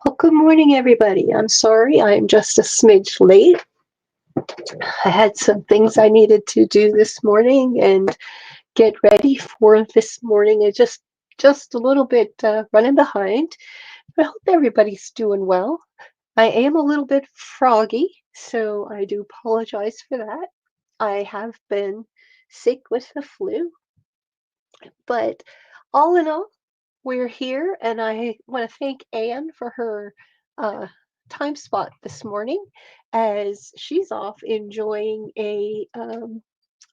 Well, good morning, everybody. I'm sorry, I'm just a smidge late. I had some things I needed to do this morning and get ready for this morning. It's just a little bit running behind. But I hope everybody's doing well. I am a little bit froggy, so I do apologize for that. I have been sick with the flu, but all in all, we're here, and I want to thank Anne for her uh, time spot this morning, as she's off enjoying a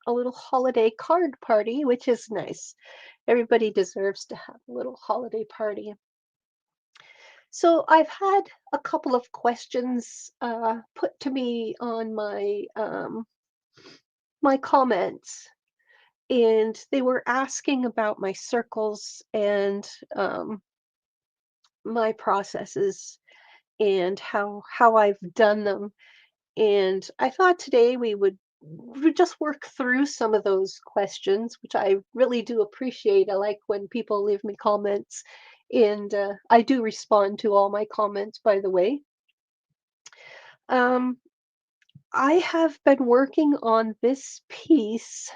little holiday card party, which is nice. Everybody deserves to have a little holiday party. So I've had a couple of questions put to me on my comments, and they were asking about my circles and my processes and how I've done them. And I thought today we would just work through some of those questions, which I really do appreciate. I like when people leave me comments, and I do respond to all my comments, by the way. Um, I have been working on this piece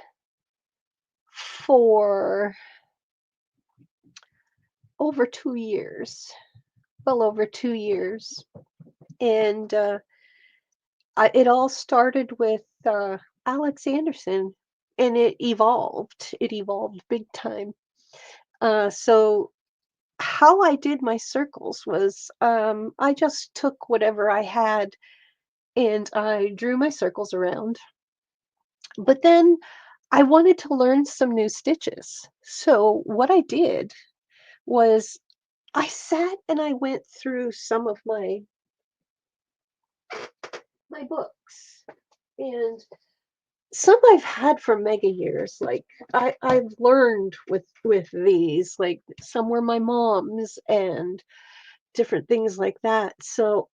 for over 2 years, well over 2 years, and it all started with Alex Anderson, and it evolved. It evolved big time. So how I did my circles was I just took whatever I had and I drew my circles around. But then I wanted to learn some new stitches. So what I did was I sat and I went through some of my books, and some I've had for mega years. Like I've learned with these, like some were my mom's and different things like that. So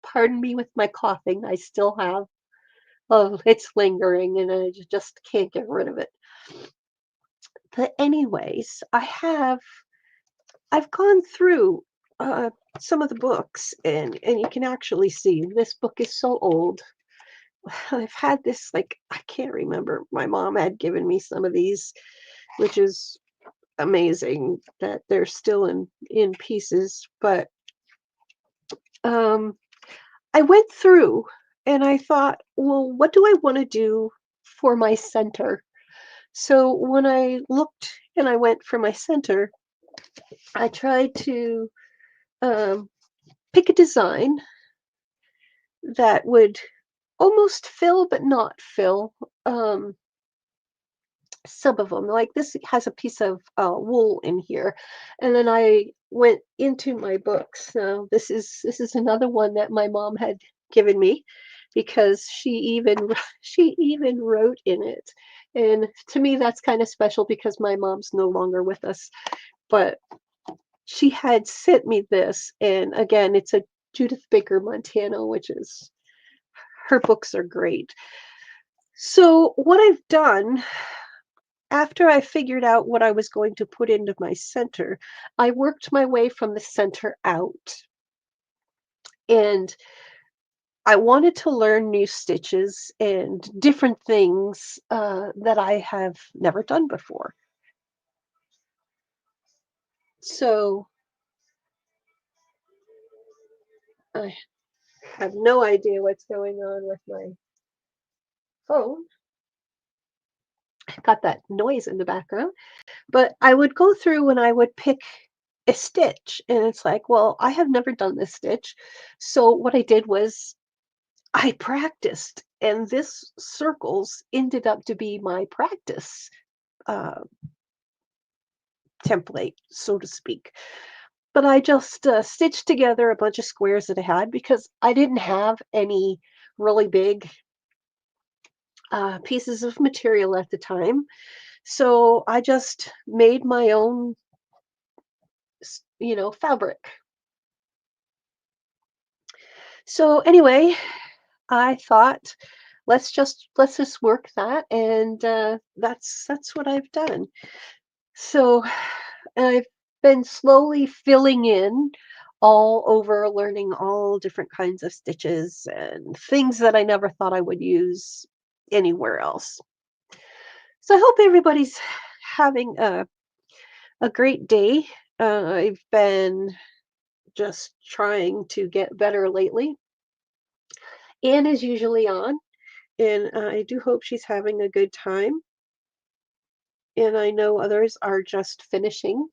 pardon me with my coughing. I still have, oh, it's lingering and I just can't get rid of it. But anyways, I've gone through some of the books, and you can actually see this book is so old. I've had this, like, I can't remember. My mom had given me some of these, which is amazing that they're still in pieces. But um, I went through and I thought, well, what do I want to do for my center? So when I looked and I went for my center, I tried to um, pick a design that would almost fill but not fill. Some of them, like this has a piece of wool in here, and then I went into my books. Now this is another one that my mom had given me, because she even wrote in it, and to me that's kind of special because my mom's no longer with us. But she had sent me this, and again, it's a Judith Baker Montano, which is, her books are great. So what I've done, after I figured out what I was going to put into my center, I worked my way from the center out. And I wanted to learn new stitches and different things that I have never done before. So I have no idea what's going on with my phone. Got that noise in the background. But I would go through and I would pick a stitch, and it's like, well, I have never done this stitch. So what I did was I practiced, and this circles ended up to be my practice uh, template, so to speak. But I just stitched together a bunch of squares that I had because I didn't have any really big pieces of material at the time. So I just made my own, fabric. So anyway, I thought, let's just work that, and that's what I've done. So I've been slowly filling in all over learning all different kinds of stitches and things that I never thought I would use anywhere else. So I hope everybody's having a great day. I've been just trying to get better lately. Anne is usually on, and I do hope she's having a good time. And I know others are just finishing.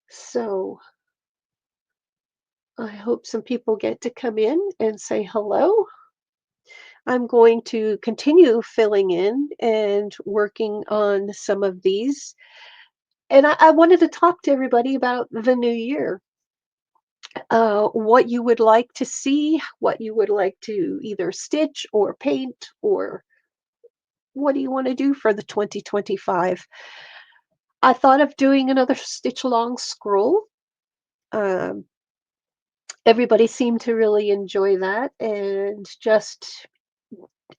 So I hope some people get to come in and say hello. I'm going to continue filling in and working on some of these. And I wanted to talk to everybody about the new year. What you would like to see, what you would like to either stitch or paint, or what do you want to do for the 2025? I thought of doing another stitch along scroll. Um, Everybody seemed to really enjoy that, and just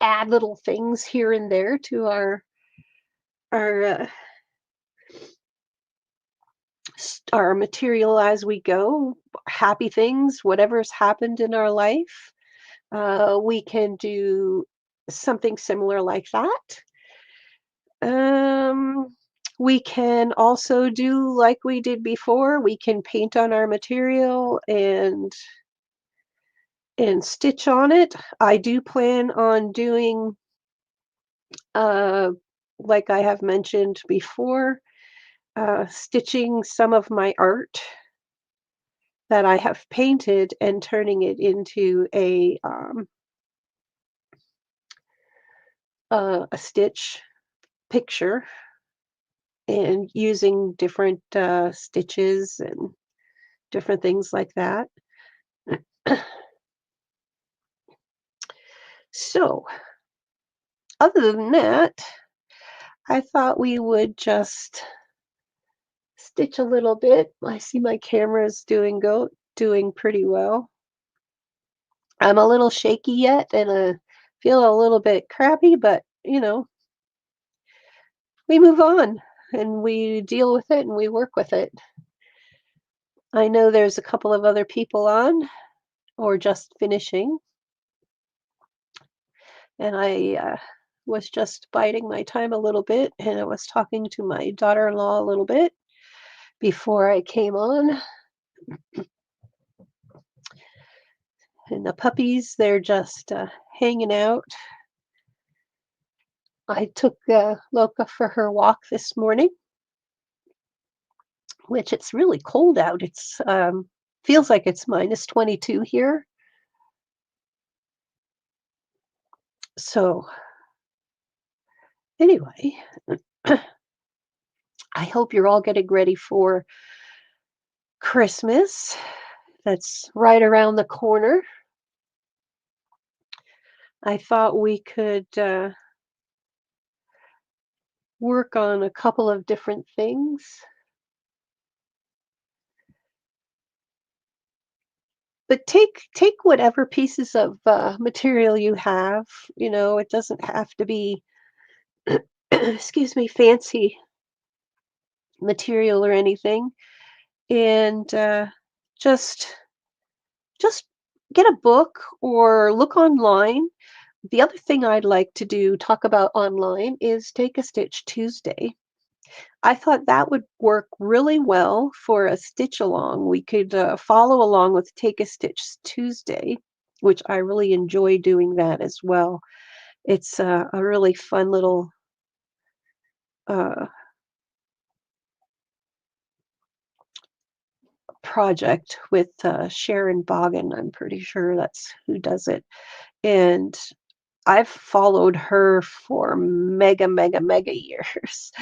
add little things here and there to our our material as we go. Happy things, whatever's happened in our life. We can do something similar like that. Um, we can also do like we did before. We can paint on our material and stitch on it. I do plan on doing, uh, like I have mentioned before, stitching some of my art that I have painted and turning it into a stitch picture and using different stitches and different things like that. So, other than that, I thought we would just stitch a little bit. I see my camera's doing pretty well. I'm a little shaky yet and feel a little bit crappy, but we move on and we deal with it and we work with it. I know there's a couple of other people on or just finishing, and I was just biding my time a little bit, and I was talking to my daughter-in-law a little bit before I came on. And the puppies, they're just hanging out. I took Loka for her walk this morning, which it's really cold out. It's feels like it's minus 22 here. So anyway, I hope you're all getting ready for Christmas. That's right around the corner. I thought we could work on a couple of different things. But take whatever pieces of material you have. It doesn't have to be, excuse me, fancy material or anything, and just just get a book or look online. The other thing I'd like to do, talk about online, is Take a Stitch Tuesday. I thought that would work really well for a stitch along. We could follow along with Take a Stitch Tuesday, which I really enjoy doing that as well. It's a really fun little uh, project with Sharon Boggin. I'm pretty sure that's who does it. And I've followed her for mega, mega, mega years.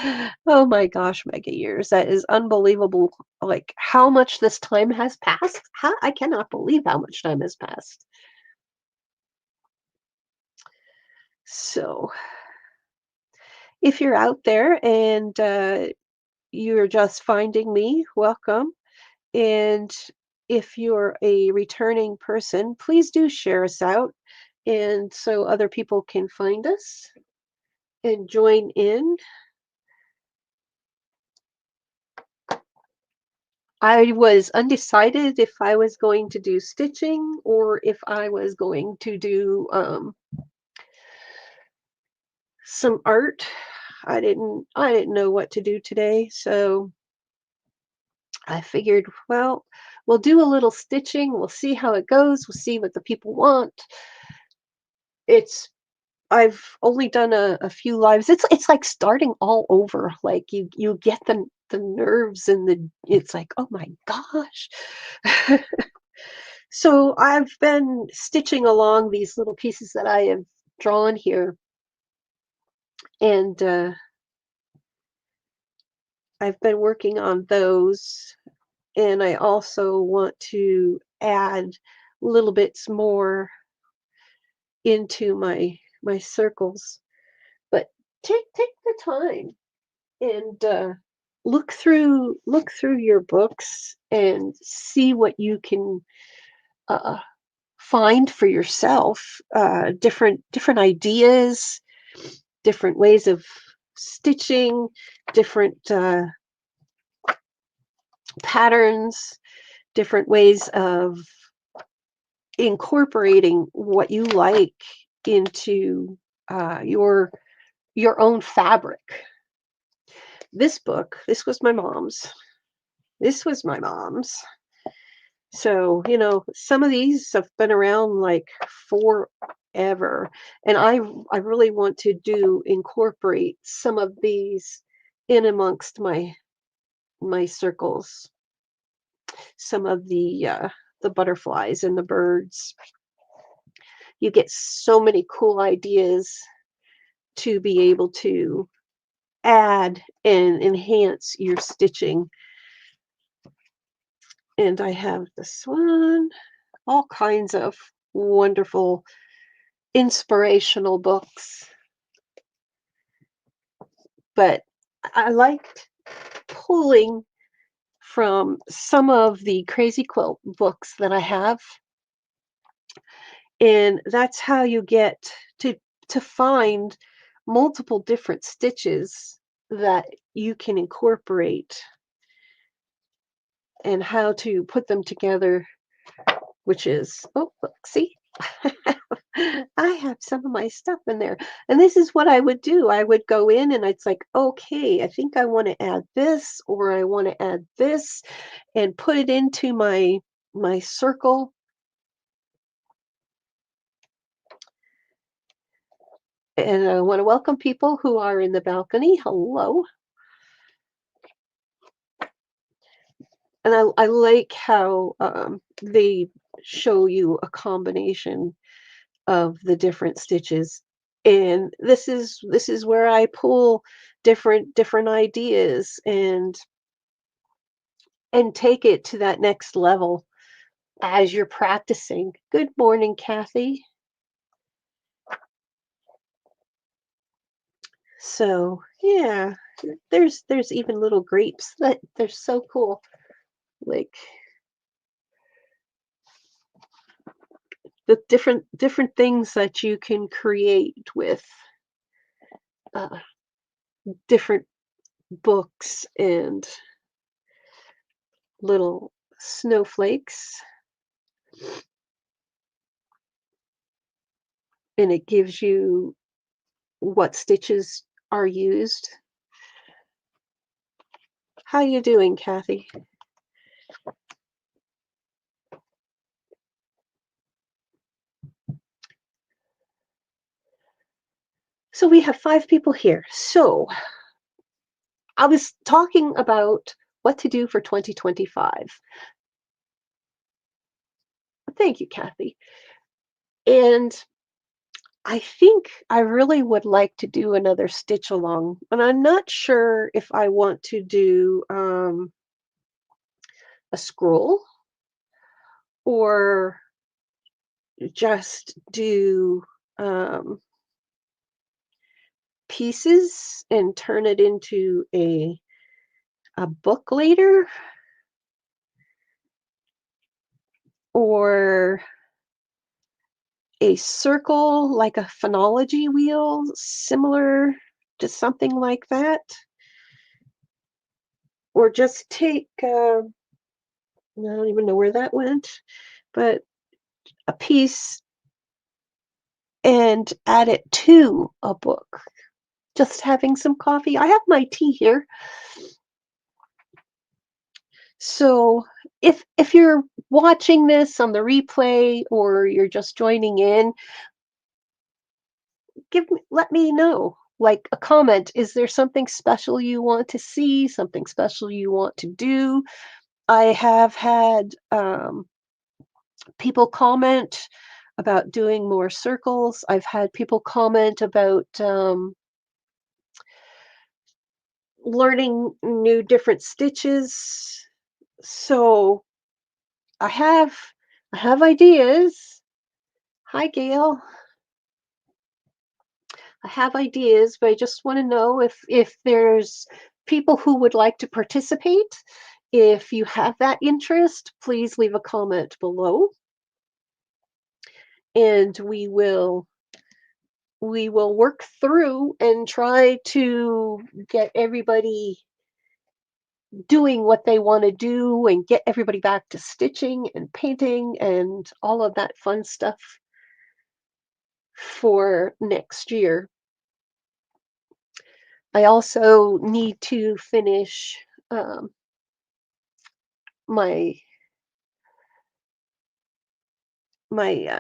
Oh my gosh, mega years. That is unbelievable. Like how much this time has passed. I cannot believe how much time has passed. So, if you're out there and you're just finding me, welcome. And if you're a returning person, please do share us out and so other people can find us and join in. I was undecided if I was going to do stitching or if I was going to do some art. I didn't know what to do today, so I figured, well, we'll do a little stitching. We'll see how it goes. We'll see what the people want. It's I've only done a few lives. It's like starting all over. Like you get the nerves and it's like, oh my gosh. So I've been stitching along these little pieces that I have drawn here, and I've been working on those. And I also want to add little bits more into my circles. But take the time and look through your books and see what you can uh, find for yourself. Different ideas, different ways of stitching, different patterns, different ways of incorporating what you like into your own fabric. This was my mom's. This was my mom's. So, some of these have been around like forever. And I really want to do incorporate some of these in amongst my circles. Some of the butterflies and the birds. You get so many cool ideas to be able to add and enhance your stitching. And I have this one, all kinds of wonderful inspirational books. But I liked pulling from some of the Crazy Quilt books that I have. And that's how you get to find multiple different stitches that you can incorporate and how to put them together, which is, oh, look, see? I have some of my stuff in there. And this is what I would do. I would go in and it's like, okay, I think I want to add this or I want to add this and put it into my circle. And I want to welcome people who are in the balcony. Hello. And I like how they show you a combination of the different stitches. And this is where I pull different ideas and take it to that next level as you're practicing. Good morning, Kathy. So yeah, there's even little grapes that they're so cool. Like the different things that you can create with uh, different books and little snowflakes, and it gives you what stitches are used. How you doing, Kathy? So we have 5 people here. So I was talking about what to do for 2025. Thank you, Kathy. And I think I really would like to do another stitch along, and I'm not sure if I want to do a scroll or just do um, pieces and turn it into a book later, or a circle like a phonology wheel, similar to something like that, or just take I don't even know where that went, but a piece and add it to a book. Just having some coffee. I have my tea here. So if you're watching this on the replay or you're just joining in, let me know. Like a comment. Is there something special you want to see? Something special you want to do? I have had people comment about doing more circles. I've had people comment about learning new different stitches. So I have I have ideas. Hi, Gail. I have ideas, but I just want to know if there's people who would like to participate. If you have that interest, please leave a comment below, and we will work through and try to get everybody doing what they want to do and get everybody back to stitching and painting and all of that fun stuff for next year. I also need to finish my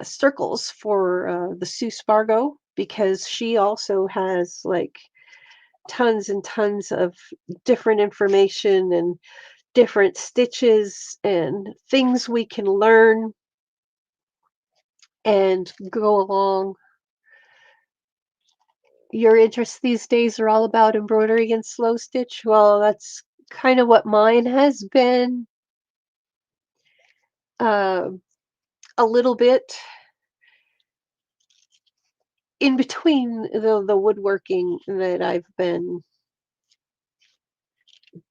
circles for the Sue Spargo because she also has like tons and tons of different information and different stitches and things we can learn and go along. Your interests these days are all about embroidery and slow stitch. Well, that's kind of what mine has been. Uh, a little bit in between the woodworking that I've been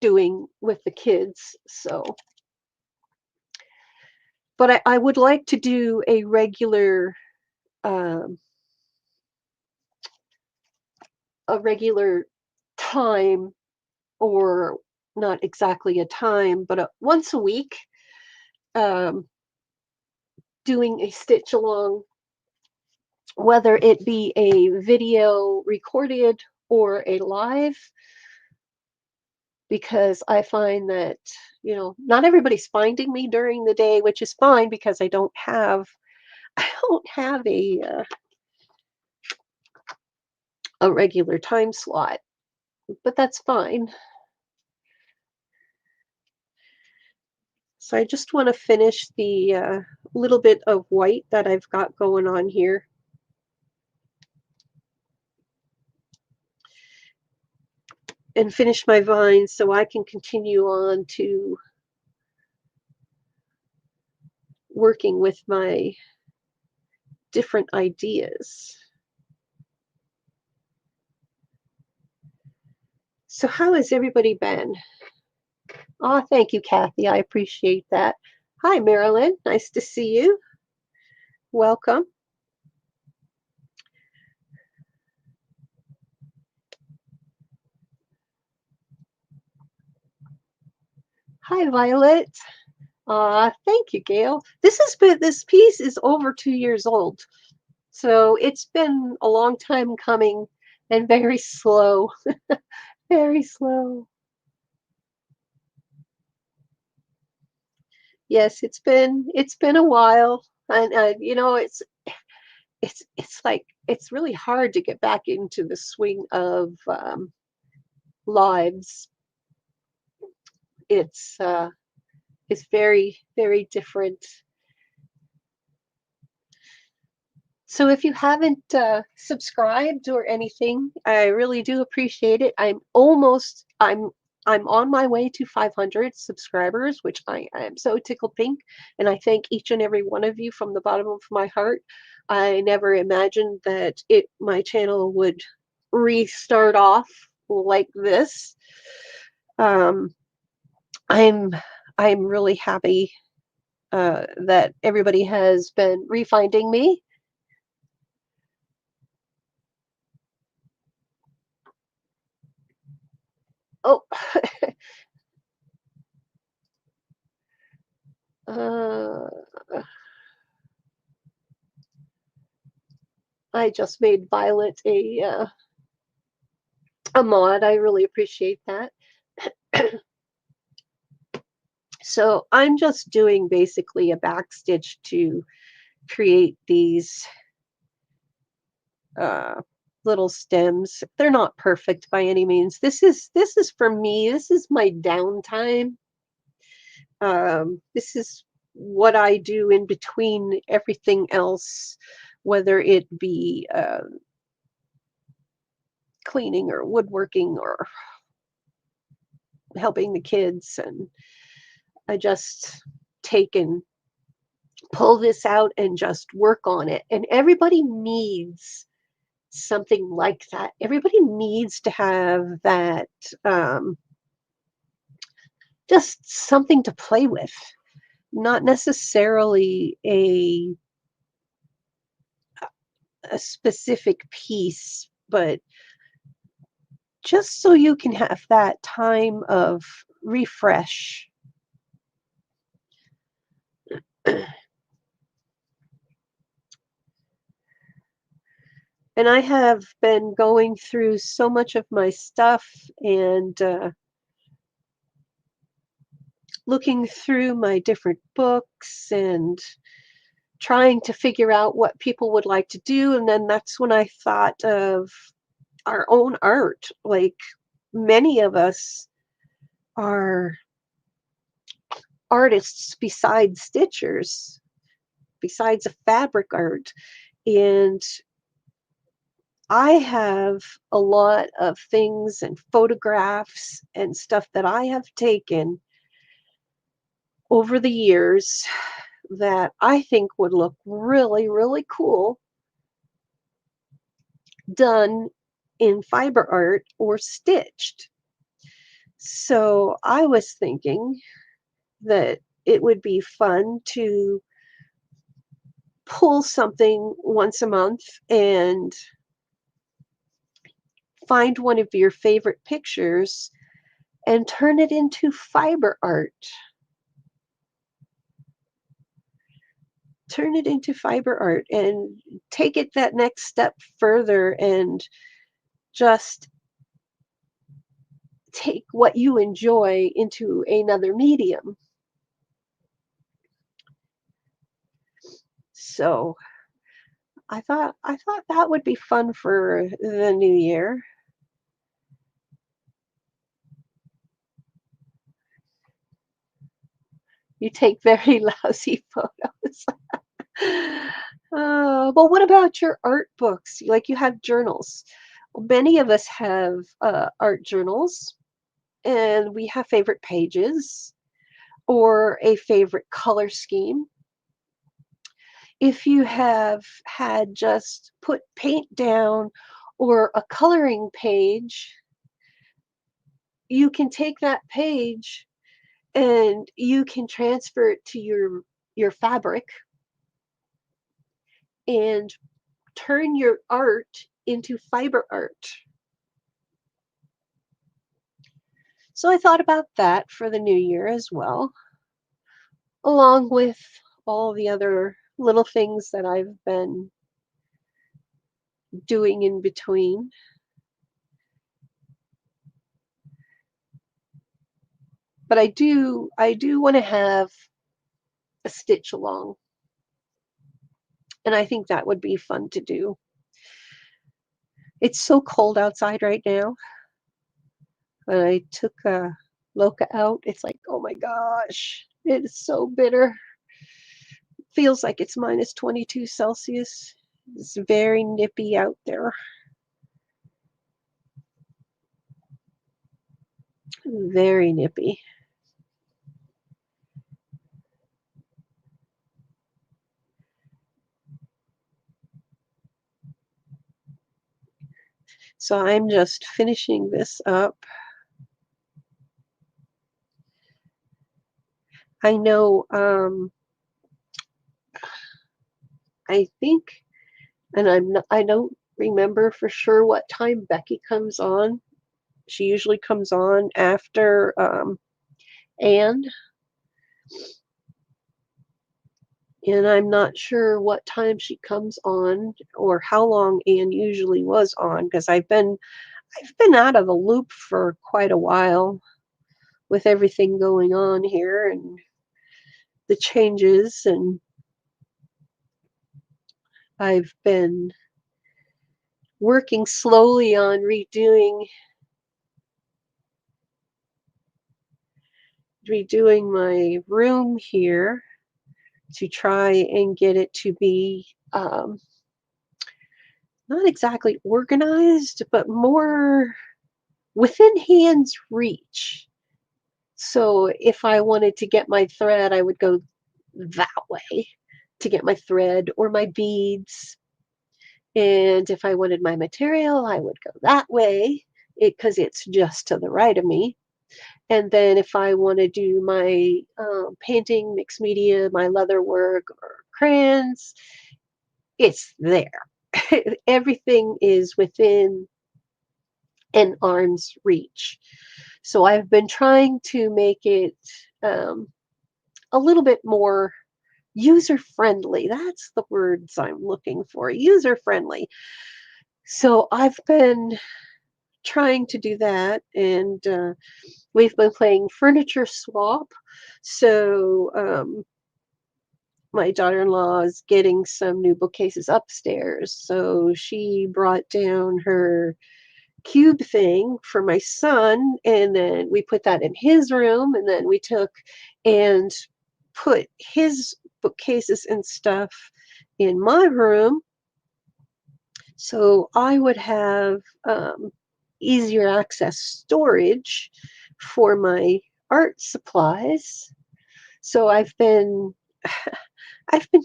doing with the kids. So, but I would like to do um, a regular time, or not exactly a time, but once a week, um, doing a stitch along, whether it be a video recorded or a live, because I find that, not everybody's finding me during the day, which is fine because I don't have a regular time slot, but that's fine. So I just want to finish the little bit of white that I've got going on here. And finish my vines so I can continue on to working with my different ideas. So how has everybody been? Oh, thank you, Kathy. I appreciate that. Hi, Marilyn. Nice to see you. Welcome. Hi, Violet. Thank you, Gail. This piece is over 2 years old. So it's been a long time coming and very slow. Very slow. Yes, it's been a while. And it's like it's really hard to get back into the swing of lives. It's very, very different. So if you haven't subscribed or anything, I really do appreciate it. I'm on my way to 500 subscribers, which I am so tickled pink, and I thank each and every one of you from the bottom of my heart. I never imagined that my channel would restart off like this. Um, I'm I'm really happy that everybody has been refinding me. Oh, Uh, I just made Violet a mod. I really appreciate that. So I'm just doing basically a backstitch to create these uh, little stems. They're not perfect by any means. This is for me. This is my downtime. This is what I do in between everything else, whether it be cleaning or woodworking or helping the kids. And I just take and pull this out and just work on it. And everybody needs something like that. Everybody needs to have that, just something to play with, not necessarily a specific piece, but just so you can have that time of refresh. And I have been going through so much of my stuff and looking through my different books and trying to figure out what people would like to do. And then that's when I thought of our own art. Like, many of us are artists besides stitchers, besides a fabric art. And I have a lot of things and photographs and stuff that I have taken over the years that I think would look really, really cool done in fiber art or stitched. So I was thinking that it would be fun to pull something once a month and find one of your favorite pictures and turn it into fiber art. Turn it into fiber art and take it that next step further and just take what you enjoy into another medium. So I thought that would be fun for the new year. You take very lousy photos. Well, what about your art books? Like, you have journals. Many of us have art journals, and we have favorite pages or a favorite color scheme. If you have had just put paint down or a coloring page, you can take that page and you can transfer it to your fabric and turn your art into fiber art. So I thought about that for the new year as well, along with all the other little things that I've been doing in between. But I do want to have a stitch along, and I think that would be fun to do. It's so cold outside right now. When I took Loka out, it's like, oh my gosh, it is so bitter. Feels like it's minus 22 Celsius. It's very nippy out there. Very nippy. So I'm just finishing this up. I know, I think, and I don't remember for sure what time Becky comes on. She usually comes on after Anne. And I'm not sure what time she comes on or how long Anne usually was on because I've been out of the loop for quite a while with everything going on here and the changes, and I've been working slowly on redoing my room here to try and get it to be not exactly organized, but more within hand's reach. So if I wanted to get my thread, I would go that way to get my thread or my beads. And if I wanted my material, I would go that way because it's just to the right of me. And then if I want to do my painting, mixed media, my leather work, or crayons, it's there. Everything is within an arm's reach. So I've been trying to make it um, a little bit more user friendly. That's the words I'm looking for, user friendly. So I've been trying to do that, and we've been playing furniture swap. So my daughter-in-law is getting some new bookcases upstairs. So she brought down her cube thing for my son, and then we put that in his room, and then we took and put his bookcases and stuff in my room. So I would have easier access storage for my art supplies. So I've been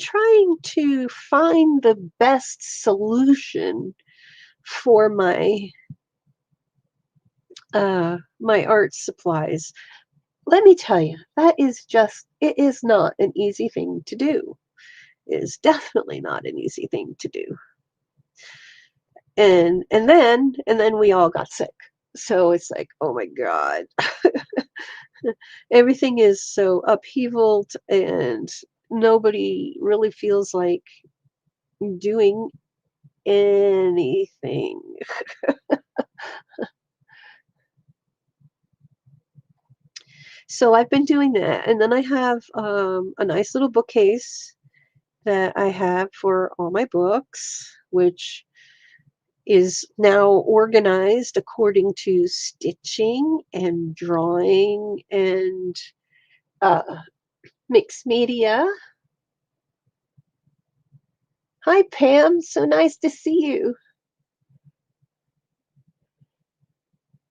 trying to find the best solution for my art supplies. Let me tell you, it is not an easy thing to do. It is definitely not an easy thing to do. And then we all got sick. So it's like, oh my God. Everything is so upheavaled and nobody really feels like doing anything. So I've been doing that. And then I have a nice little bookcase that I have for all my books, which is now organized according to stitching and drawing and uh, mixed media. Hi, Pam. So nice to see you.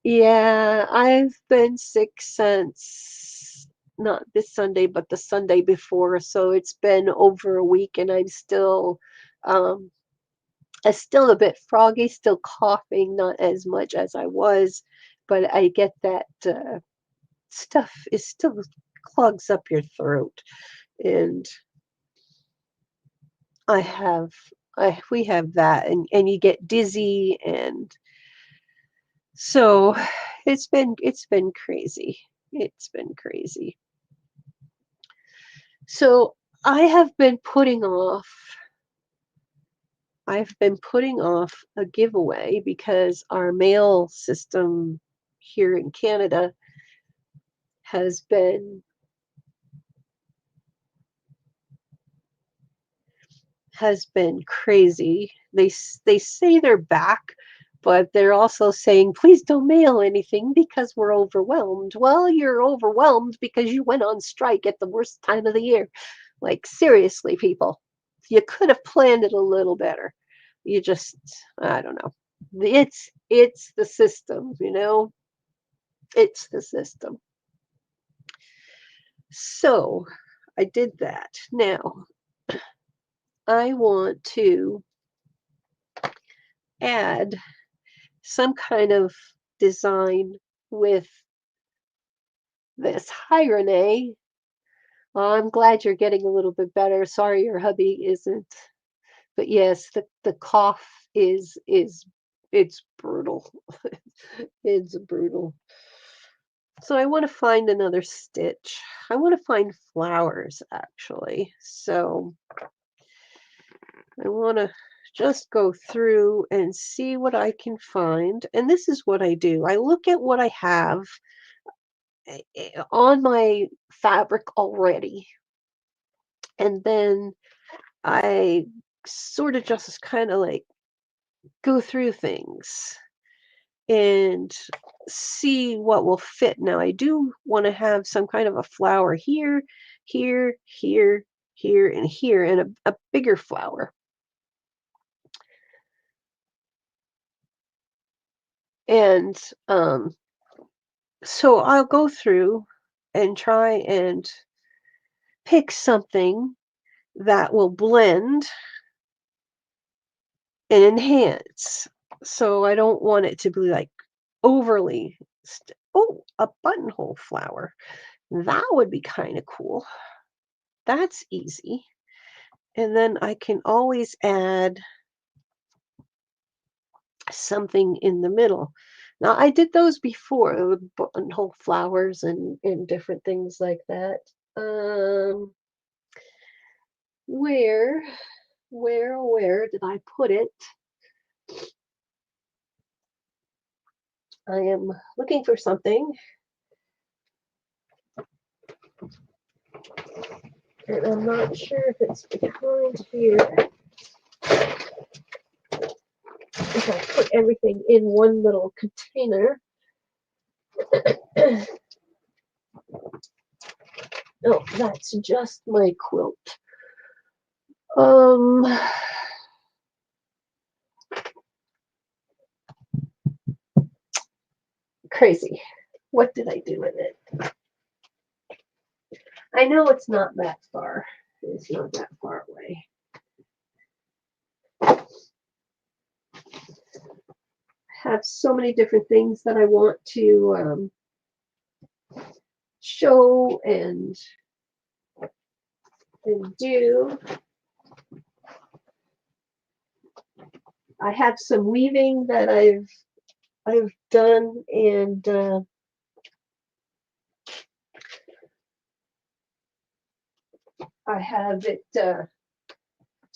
Yeah, I've been sick since not this Sunday, but the Sunday before. So it's been over a week, and um, I'm still a bit froggy, still coughing, not as much as I was, but I get that stuff is still clogs up your throat, and I have we have that, and you get dizzy, and so it's been crazy. It's been crazy. So I have been putting off I've been putting off a giveaway because our mail system here in Canada has been crazy. They say they're back, but they're also saying, please don't mail anything because we're overwhelmed. Well, you're overwhelmed because you went on strike at the worst time of the year. Like, seriously, people, you could have planned it a little better. You just, I don't know. It's the system, you know? It's the system. So I did that. Now I want to add some kind of design with this. Hi, Renee. Well, I'm glad you're getting a little bit better. Sorry your hubby isn't. But yes, the cough is it's brutal. It's brutal. So I want to find another stitch. I want to find flowers actually. So I want to just go through and see what I can find. And this is what I do. I look at what I have on my fabric already. And then I sort of just kind of like go through things and see what will fit. Now, I do want to have some kind of a flower here, here, here, here, and here, and a bigger flower. And so I'll go through and try and pick something that will blend and enhance. So I don't want it to be like overly. Oh, a buttonhole flower. That would be kind of cool. That's easy. And then I can always add something in the middle. Now, I did those before, the buttonhole flowers and different things like that. Um, where, where did I put it? I am looking for something, and I'm not sure if it's behind here. If I put everything in one little container. Oh, that's just my quilt. Um, Crazy. What did I do with it? I know it's not that far. It's not that far away. I have so many different things that I want to show and do. I have some weaving that I've done, and I have it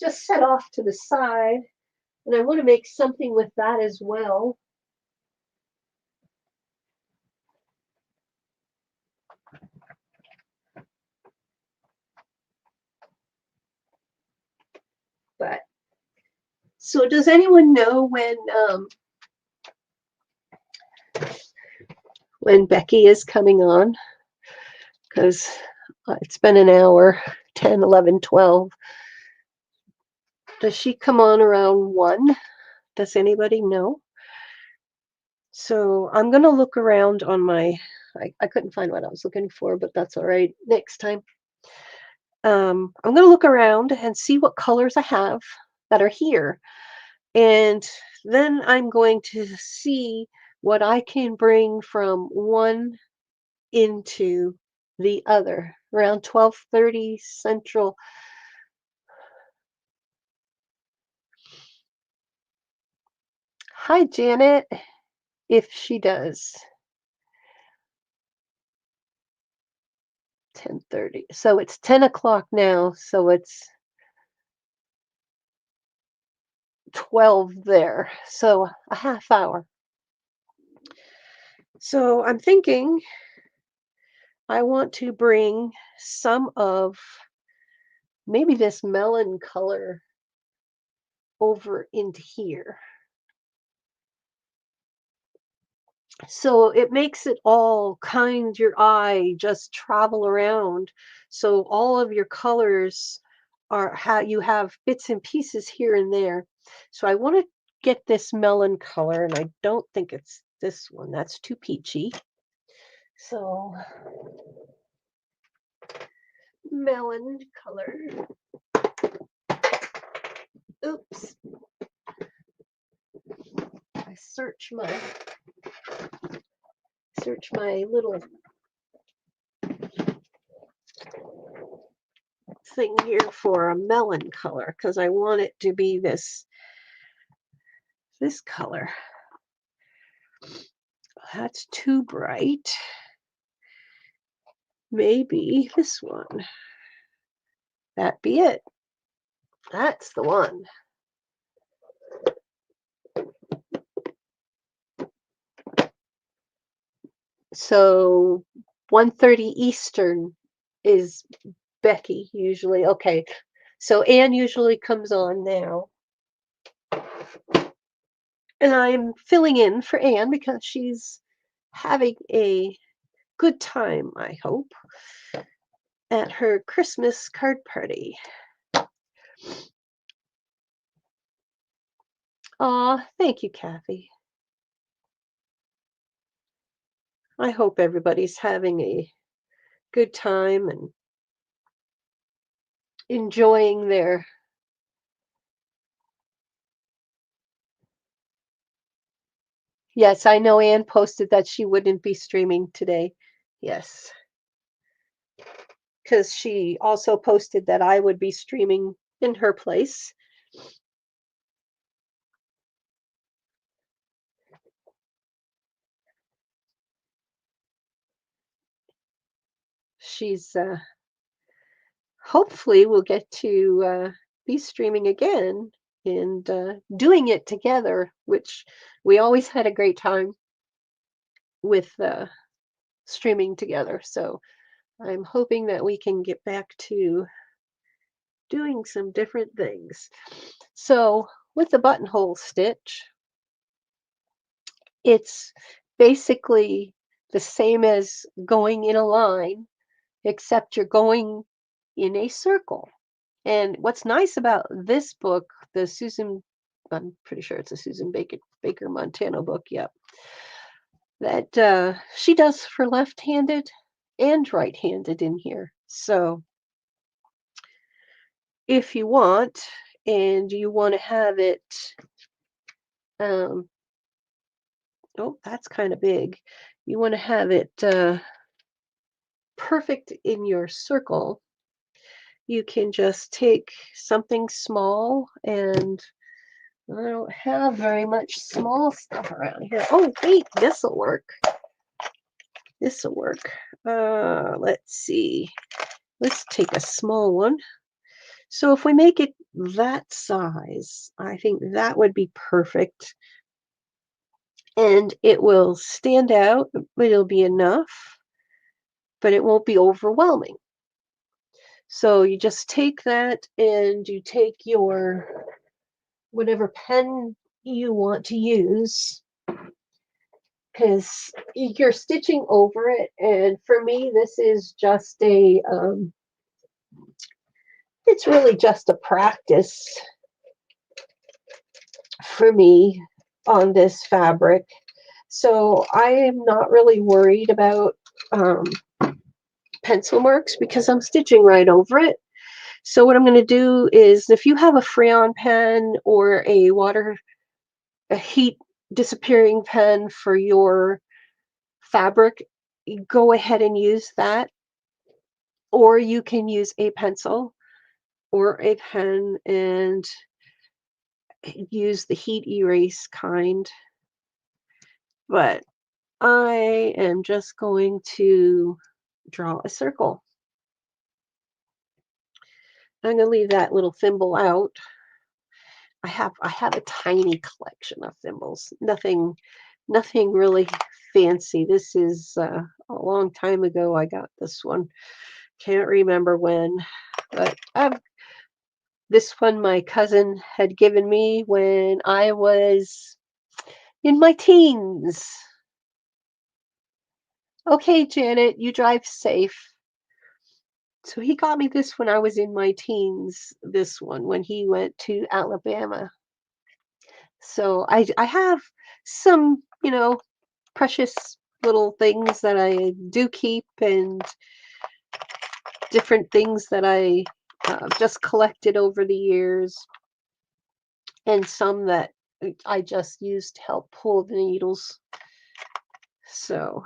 just set off to the side, and I want to make something with that as well. But so, does anyone know when Becky is coming on? Because it's been an hour, 10, 11, 12. Does she come on around 1? Does anybody know? So I'm going to look around on my, I couldn't find what I was looking for, but that's all right. Next time. I'm going to look around and see what colors I have that are here. And then I'm going to see what I can bring from one into the other around 12:30 Central. Hi, Janet, if she does. 10:30. So it's 10 o'clock now, so it's 12 there. So a half hour. So I'm thinking I want to bring some of maybe this melon color over into here. So it makes it all kind your eye just travel around. So all of your colors are how you have bits and pieces here and there. So I want to get this melon color, and I don't think it's this one. That's too peachy. So melon color. Oops. I search my little thing here for a melon color because I want it to be this color. That's too bright. maybe this one. That be it. That's the one. So 1:30 Eastern is Becky usually. Okay. So Anne usually comes on now. And I'm filling in for Anne because she's having a good time, I hope, at her Christmas card party. Aw, thank you, Kathy. I hope everybody's having a good time and enjoying their. Yes, I know Anne posted that she wouldn't be streaming today. Yes, because she also posted that I would be streaming in her place. She's hopefully we'll get to be streaming again and doing it together, which we always had a great time with streaming together. So I'm hoping that we can get back to doing some different things. So with the buttonhole stitch, it's basically the same as going in a line, except you're going in a circle. And what's nice about this book, the Susan, I'm pretty sure it's a Susan Baker Montano book, yep, that she does for left-handed and right-handed in here. So if you want, and you want to have it, um, oh, that's kind of big. You want to have it perfect in your circle, you can just take something small, and I don't have very much small stuff around here. Oh, wait, this'll work. This'll work. Let's see. Let's take a small one. So if we make it that size, I think that would be perfect. And it will stand out, but it'll be enough, but it won't be overwhelming. So you just take that and you take your whatever pen you want to use, because you're stitching over it. And for me, this is just it's really just a practice for me on this fabric. So I am not really worried about pencil marks because I'm stitching right over it. So what I'm going to do is, if you have a Freon pen or a heat disappearing pen for your fabric, go ahead and use that. Or you can use a pencil or a pen and use the heat erase kind. But I am just going to draw a circle. I'm going to leave that little thimble out. I have a tiny collection of thimbles. Nothing really fancy. This is a long time ago I got this one. Can't remember when, but this one my cousin had given me when I was in my teens. Okay, Janet, you drive safe. So he got me this when I was in my teens, this one, when he went to Alabama. So I have some, precious little things that I do keep, and different things that I just collected over the years, and some that I just used to help pull the needles. So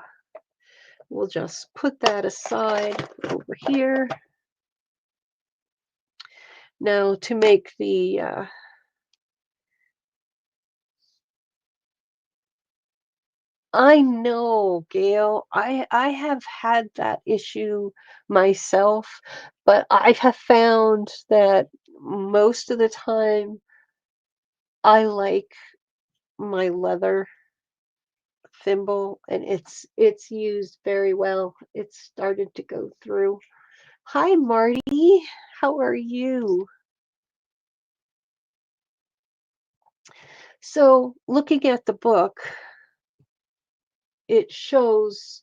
we'll just put that aside over here. Now to make the I know, Gail. I have had that issue myself, but I have found that most of the time I like my leather thimble and it's used very well. It's started to go through. Hi, Marty. How are you? So, looking at the book, it shows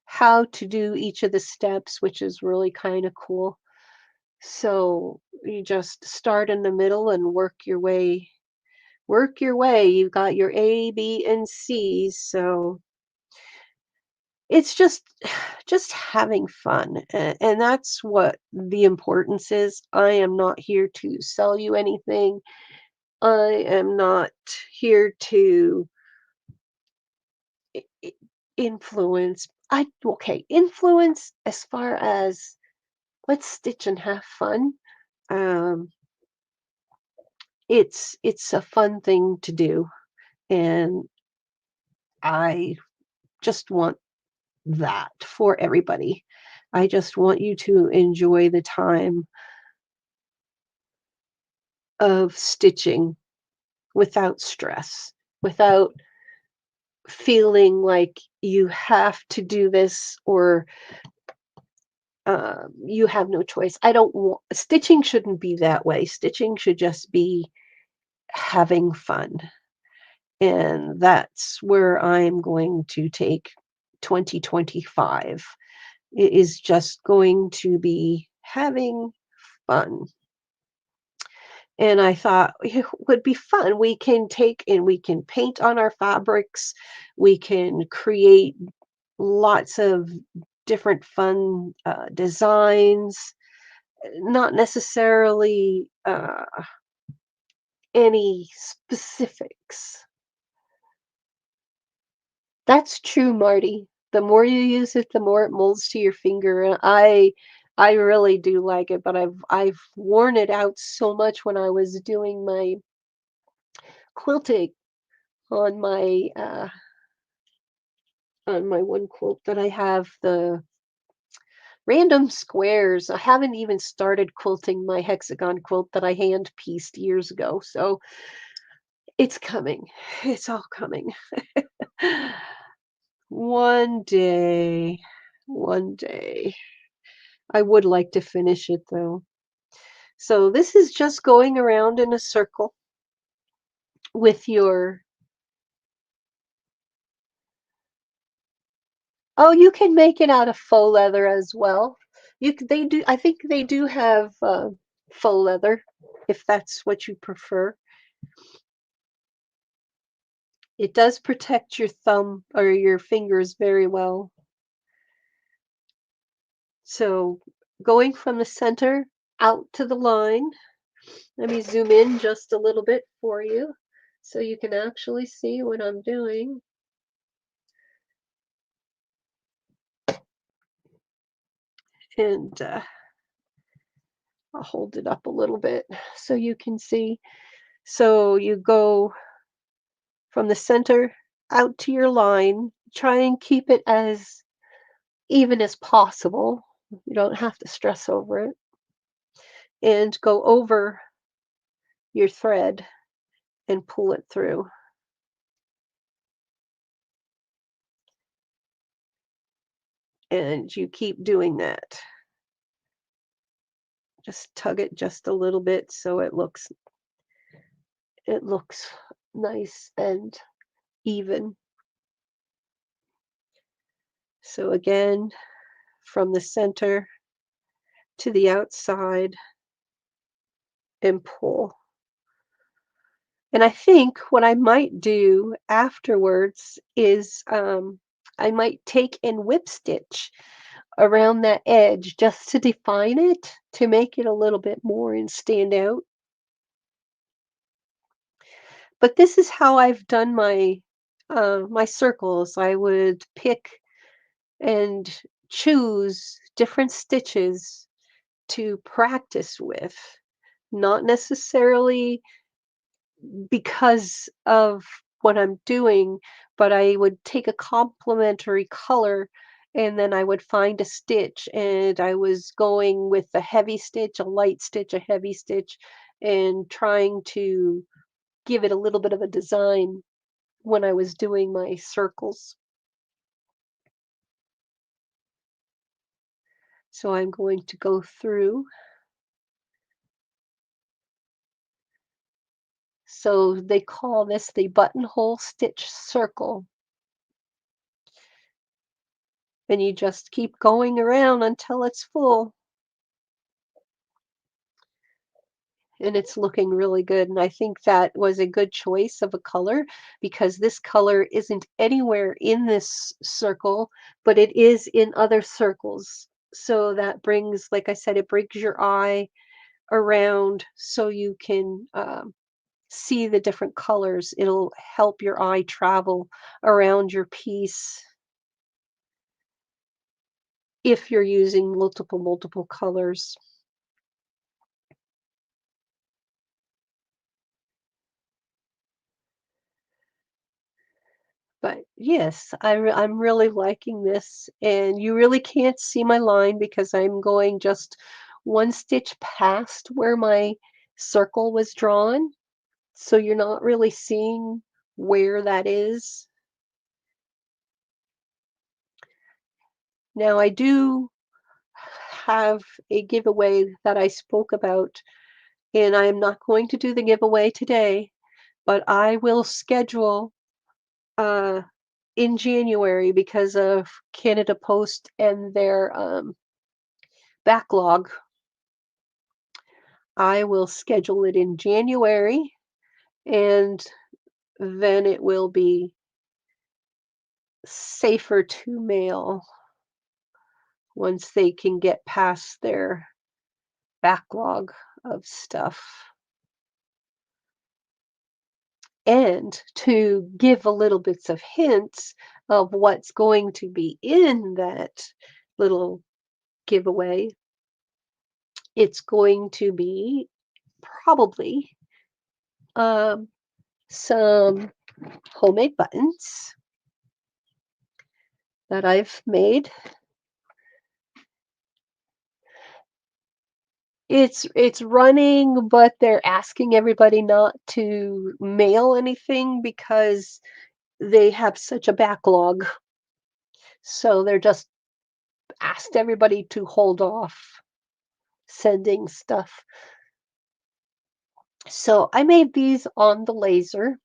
how to do each of the steps, which is really kind of cool. So, you just start in the middle and work your way. You've got your A, B, and C. So, it's just having fun. And that's what the importance is. I am not here to sell you anything. I am not here to i- influence. Influence as far as let's stitch and have fun. Um, it's a fun thing to do, and I just want that for everybody. I just want you to enjoy the time of stitching without stress, without feeling like you have to do this or you have no choice. I don't want stitching shouldn't be that way. Stitching should just be having fun. And that's where I'm going to take 2025. It is just going to be having fun. And I thought it would be fun. We can take and we can paint on our fabrics. We can create lots of different fun designs, not necessarily any specifics. That's true, Marty. The more you use it, the more it molds to your finger. And I really do like it, but I've worn it out so much when I was doing my quilting on my one quilt that I have the random squares. I haven't even started quilting my hexagon quilt that I hand pieced years ago. So it's coming. It's all coming. One day. One day. I would like to finish it though. So this is just going around in a circle with your. Oh, you can make it out of faux leather as well. They do. I think they do have faux leather, if that's what you prefer. It does protect your thumb or your fingers very well. So going from the center out to the line. Let me zoom in just a little bit for you so you can actually see what I'm doing. And I'll hold it up a little bit so you can see. So you go from the center out to your line. Try and keep it as even as possible. You don't have to stress over it. And go over your thread and pull it through. And you keep doing that. Just tug it just a little bit so it looks nice and even. So again, from the center to the outside and pull. And I think what I might do afterwards is I might take and whip stitch around that edge just to define it, to make it a little bit more and stand out. But this is how I've done my circles. I would pick and choose different stitches to practice with, not necessarily because of what I'm doing, but I would take a complementary color and then I would find a stitch and I was going with a heavy stitch, a light stitch, a heavy stitch, and trying to give it a little bit of a design when I was doing my circles. So I'm going to go through. So they call this the buttonhole stitch circle. And you just keep going around until it's full. And it's looking really good. And I think that was a good choice of a color because this color isn't anywhere in this circle, but it is in other circles. So that brings, like I said, it brings your eye around so you can see the different colors. It'll help your eye travel around your piece if you're using multiple colors. But yes, I'm really liking this, and you really can't see my line because I'm going just one stitch past where my circle was drawn, so you're not really seeing where that is. Now I do have a giveaway that I spoke about, and I am not going to do the giveaway today, but I will schedule uh, in January because of Canada Post and their backlog. I will schedule it in January and then it will be safer to mail once they can get past their backlog of stuff. And to give a little bits of hints of what's going to be in that little giveaway, it's going to be probably um, some homemade buttons that I've made. It's running, but they're asking everybody not to mail anything because they have such a backlog. So they're just asked everybody to hold off sending stuff. So I made these on the laser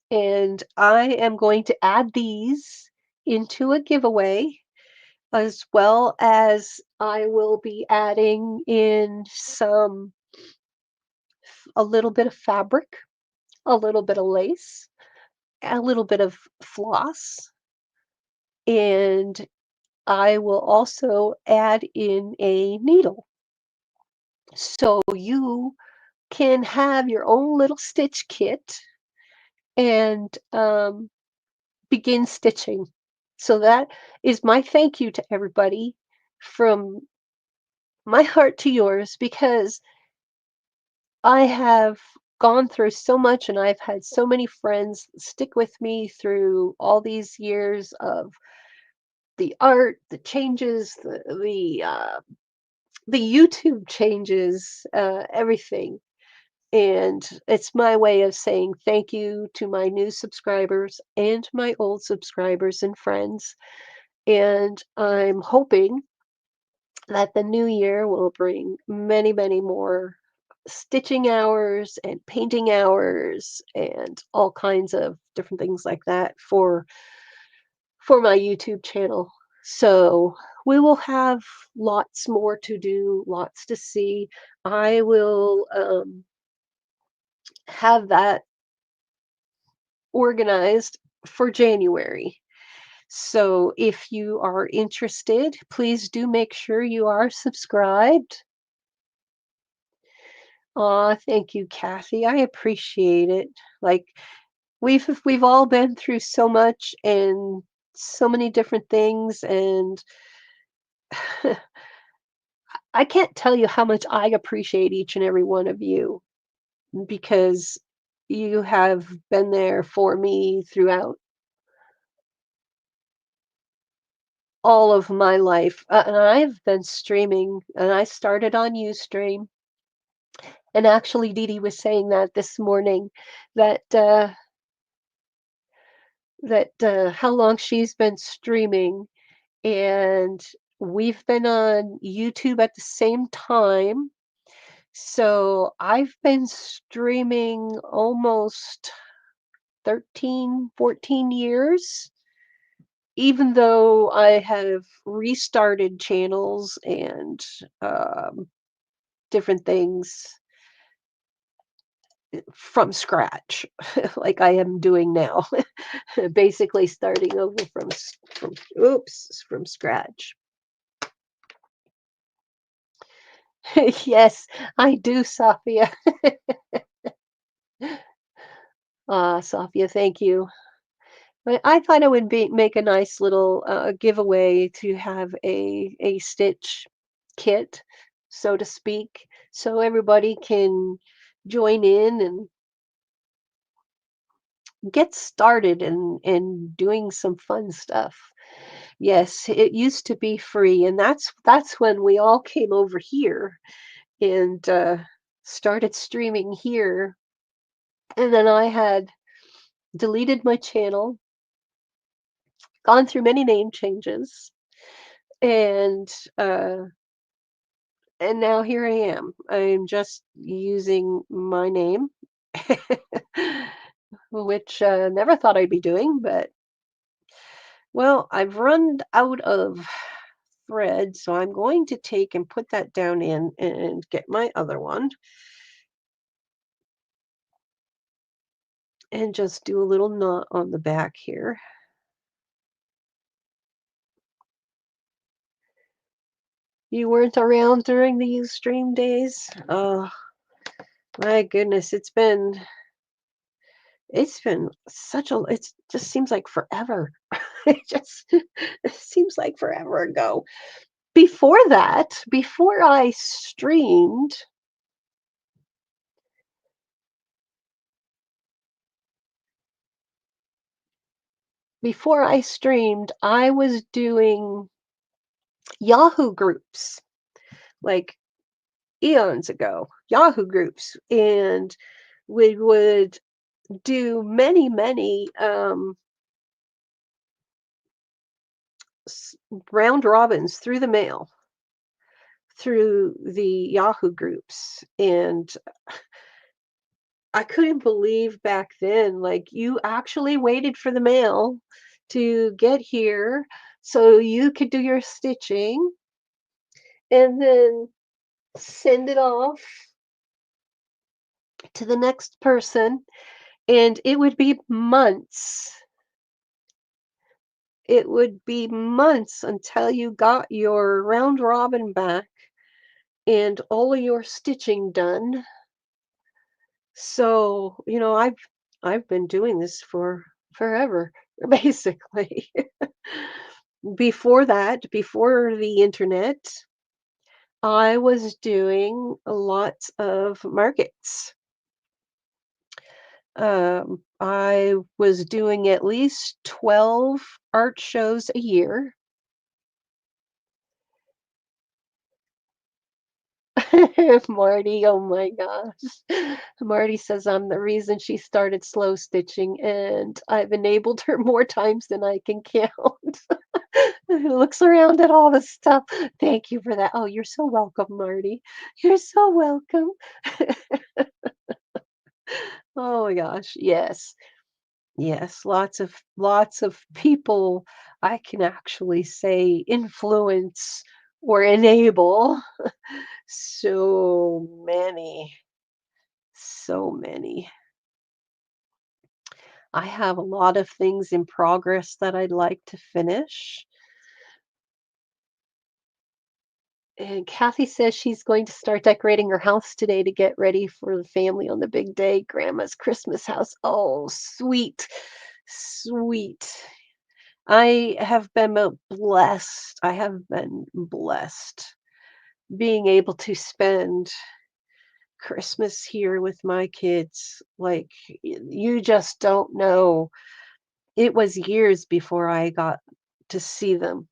and I am going to add these into a giveaway as well as I will be adding in a little bit of fabric, a little bit of lace, a little bit of floss, and I will also add in a needle. So you can have your own little stitch kit and begin stitching. So that is my thank you to everybody from my heart to yours because I have gone through so much and I've had so many friends stick with me through all these years of the art, the changes, the YouTube changes, everything. And it's my way of saying thank you to my new subscribers and my old subscribers and friends. And I'm hoping that the new year will bring many more stitching hours and painting hours and all kinds of different things like that for my YouTube channel. So we will have lots more to do, lots to see. I will have that organized for January. So if you are interested, please do make sure you are subscribed. Aw, thank you, Kathy. I appreciate it. Like we've all been through so much and so many different things, and I can't tell you how much I appreciate each and every one of you because you have been there for me throughout. all of my life. And I've been streaming, and I started on Ustream. And actually, Dee Dee was saying that this morning that how long she's been streaming, and we've been on YouTube at the same time. So I've been streaming almost 13, 14 years, even though I have restarted channels and um, different things from scratch, like I am doing now, basically starting over from scratch. Yes, I do, Sophia. Sophia, thank you. But I thought it would be make a nice little giveaway to have a stitch kit, so to speak, so everybody can join in and get started in doing some fun stuff. Yes, it used to be free, and that's when we all came over here and started streaming here. And then I had deleted my channel, gone through many name changes, and uh, and now here I am. I'm just using my name, which never thought I'd be doing, but well, I've run out of thread, so I'm going to take and put that down in and get my other one and just do a little knot on the back here. You weren't around during the Ustream days? Oh, my goodness, it's been such a it just seems like forever. It seems like forever ago. Before that, before I streamed, I was doing Yahoo groups, like eons ago, Yahoo groups, and we would do many, many round robins through the mail, through the Yahoo groups. And I couldn't believe back then, like, you actually waited for the mail to get here so you could do your stitching and then send it off to the next person. And it would be months. It would be months until you got your round robin back and all of your stitching done. So, I've been doing this for forever, basically. Before that, before the internet, I was doing a lot of markets. I was doing at least 12 art shows a year. Marty, oh my gosh. Marty says I'm the reason she started slow stitching, and I've enabled her more times than I can count. Looks around at all the stuff. Thank you for that. Oh, you're so welcome, Marty. You're so welcome. Oh my gosh. Yes. Yes, lots of people I can actually say influence or enable. So many, so many. I have a lot of things in progress that I'd like to finish. And Kathy says she's going to start decorating her house today to get ready for the family on the big day, Grandma's Christmas house. Oh, sweet, sweet. I have been blessed being able to spend Christmas here with my kids. Like, you just don't know. It was years before I got to see them.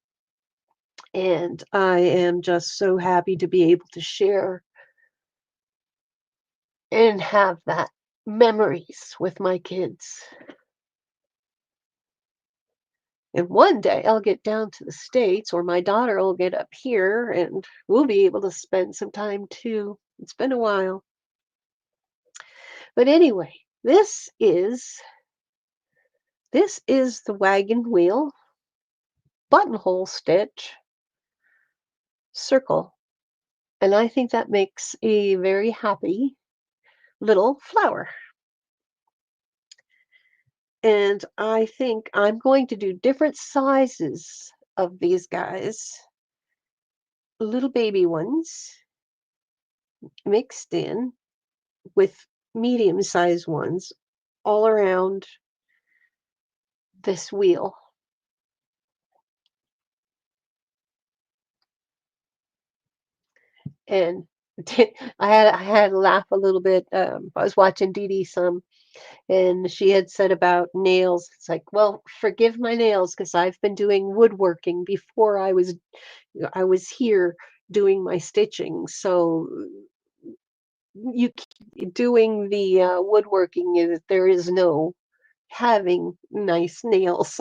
And I am just so happy to be able to share and have that memories with my kids. And one day I'll get down to the States, or my daughter will get up here, and we'll be able to spend some time too. It's been a while. But anyway, this is the wagon wheel buttonhole stitch circle. And I think that makes a very happy little flower. And I think I'm going to do different sizes of these guys, little baby ones mixed in with medium-sized ones all around this wheel. And I had to laugh a little bit. I was watching Dee Dee some, and she had said about nails. It's like, well, forgive my nails because I've been doing woodworking before I was here doing my stitching. So you doing the woodworking is there is no having nice nails.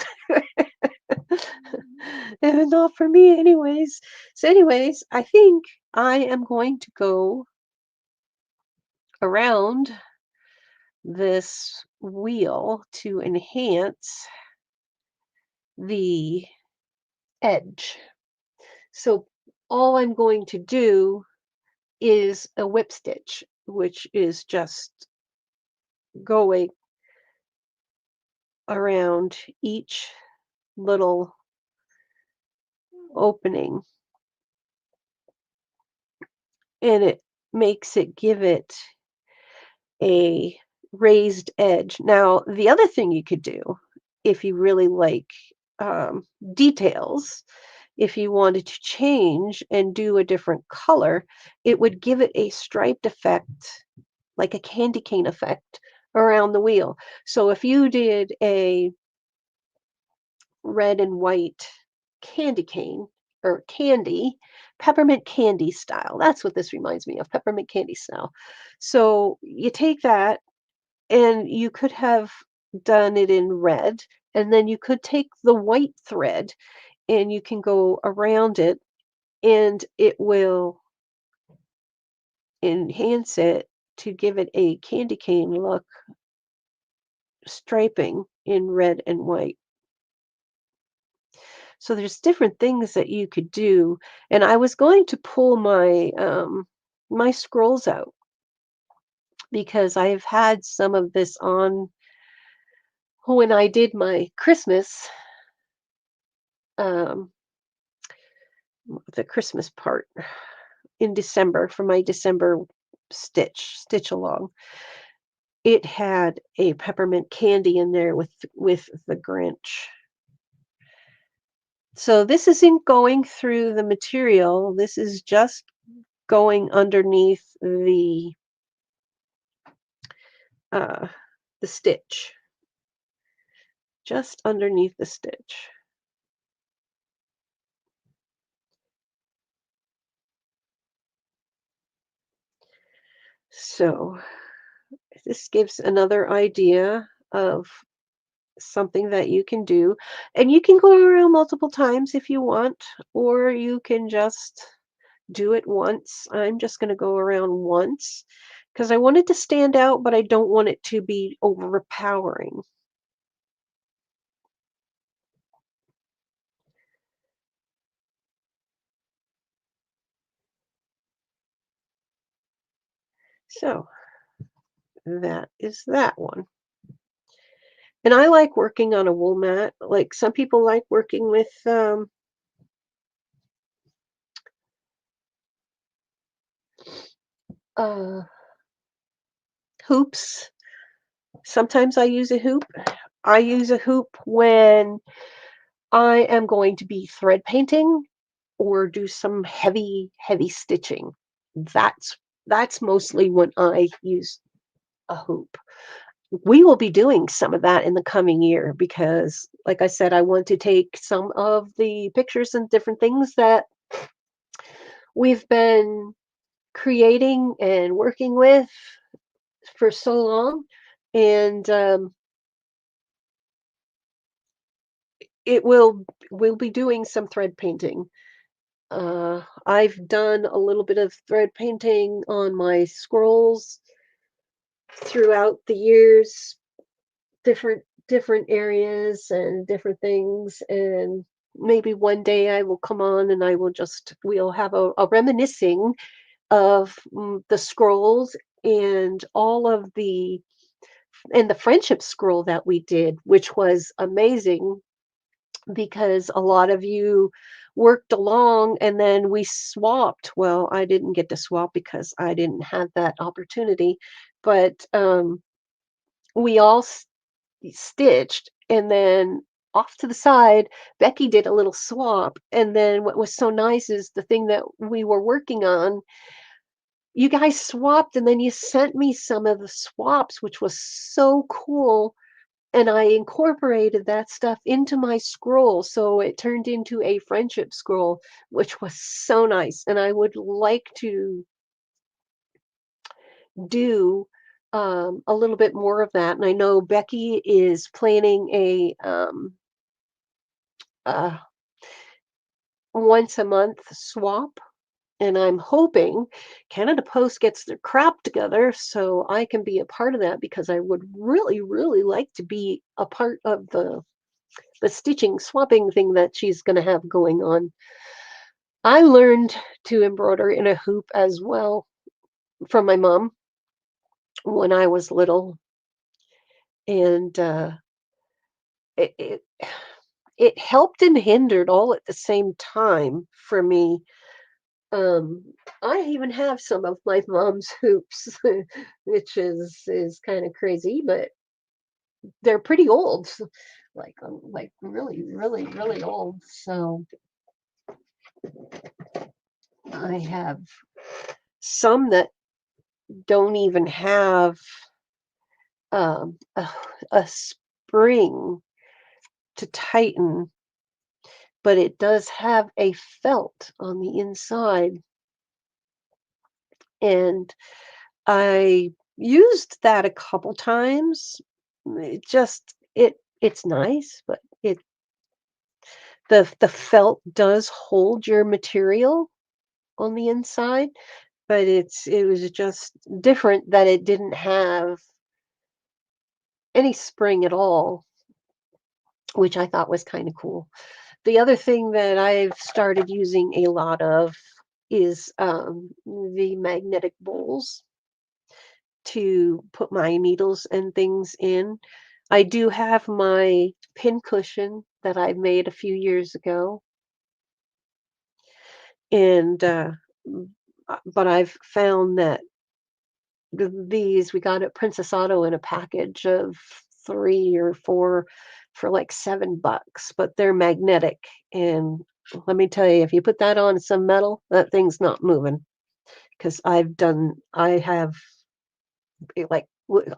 And not for me anyways. So anyways, I think I am going to go around this wheel to enhance the edge. So all I'm going to do is a whip stitch, which is just going around each little opening, and it makes it give it a raised edge. Now, the other thing you could do if you really like details, if you wanted to change and do a different color, it would give it a striped effect, like a candy cane effect around the wheel. So if you did a red and white candy cane or candy, peppermint candy style. That's what this reminds me of, peppermint candy style. So you take that and you could have done it in red, and then you could take the white thread and you can go around it, and it will enhance it to give it a candy cane look, striping in red and white. So there's different things that you could do. And I was going to pull my scrolls out because I've had some of this on when I did my Christmas, um, the Christmas part in December for my December stitch along. It had a peppermint candy in there with the Grinch. So this isn't going through the material. This is just going underneath uh, the stitch, just underneath the stitch. So this gives another idea of something that you can do. And you can go around multiple times if you want, or you can just do it once. I'm just going to go around once because I want it to stand out, but I don't want it to be overpowering. So that is that one. And I like working on a wool mat. Like some people like working with uh, hoops. Sometimes I use a hoop. I use a hoop when I am going to be thread painting or do some heavy, heavy stitching. That's that's mostly when I use a hoop. we will be doing some of that in the coming year because, like I said, I want to take some of the pictures and different things that we've been creating and working with for so long, and it will we'll be doing some thread painting. I've done a little bit of thread painting on my scrolls throughout the years, different areas and different things, and maybe one day I will come on and we'll have a reminiscing of the scrolls and all of the friendship scroll that we did, which was amazing because a lot of you worked along and then we swapped. Well, I didn't get to swap because I didn't have that opportunity, but we all stitched, and then off to the side, Becky did a little swap. And then what was so nice is the thing that we were working on, you guys swapped, and then you sent me some of the swaps, which was so cool. And I incorporated that stuff into my scroll. So it turned into a friendship scroll, which was so nice. And I would like to do a little bit more of that. And I know Becky is planning a once a month swap. And I'm hoping Canada Post gets their crap together so I can be a part of that because I would really, really like to be a part of the stitching swapping thing that she's going to have going on. I learned to embroider in a hoop as well from my mom when I was little, and it it helped and hindered all at the same time for me. Um, I even have some of my mom's hoops, which is kind of crazy, but they're pretty old, like really, really, really old. So I have some that don't even have um, a, a spring to tighten, but it does have a felt on the inside. And I used that a couple times. It's nice, but the felt does hold your material on the inside, but it was just different that it didn't have any spring at all, which I thought was kind of cool. The other thing that I've started using a lot of is the magnetic bowls to put my needles and things in. I do have my pin cushion that I made a few years ago, and but I've found that these we got at Princess Auto in a package of 3 or 4 for like $7, but they're magnetic. And let me tell you, if you put that on some metal, that thing's not moving. Because I have